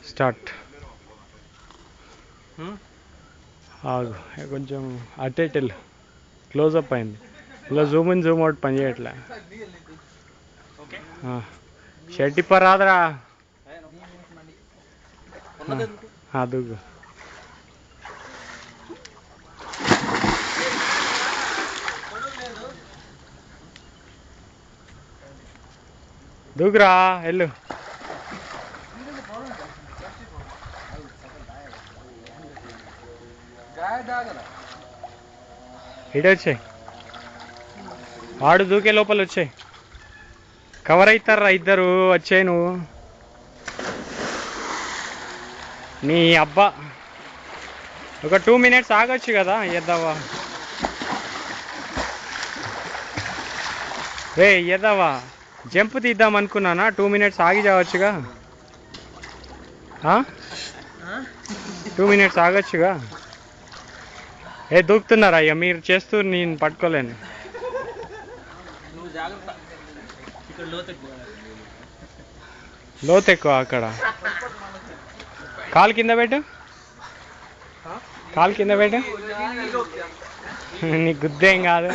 Start. ఆగు కొంచెం అటెల్ closeup అయింది. ఇలా జూమ్ ఇన్ జూమ్ అవుట్ పని చేయట్లే. షర్ట్ ఇప్ప రాదురా. దూకు. దూకురా వెళ్ళు. ఇటు వచ్చాయి. వాడు దూకే లోపల వచ్చాయి. కవర్ అవుతారా ఇద్దరు? వచ్చాయి. నువ్వు నీ అబ్బా ఒక 2 minutes ఆగొచ్చు కదా. ఎద్దావా రే, ఎద్దావా జంప్ తీద్దాం అనుకున్నానా. 2 minutes ఆగి చావచ్చుగా. 2 minutes ఆగొచ్చుగా. దూకుతున్నారా అయ్యా మీరు? చేస్తూ నేను పట్టుకోలేను. లోతు ఎక్కువ అక్కడ. కాలు కింద పెట్టు. కాలు కింద పెట్టు. నీ గుద్దేం కాదు.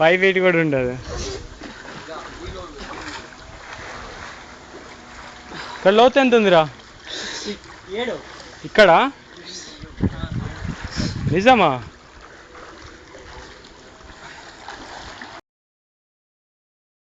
5 feet కూడా ఉండదు. ఇక్కడ లోతు ఎంత ఉందిరా? ఇక్కడ నిజమా?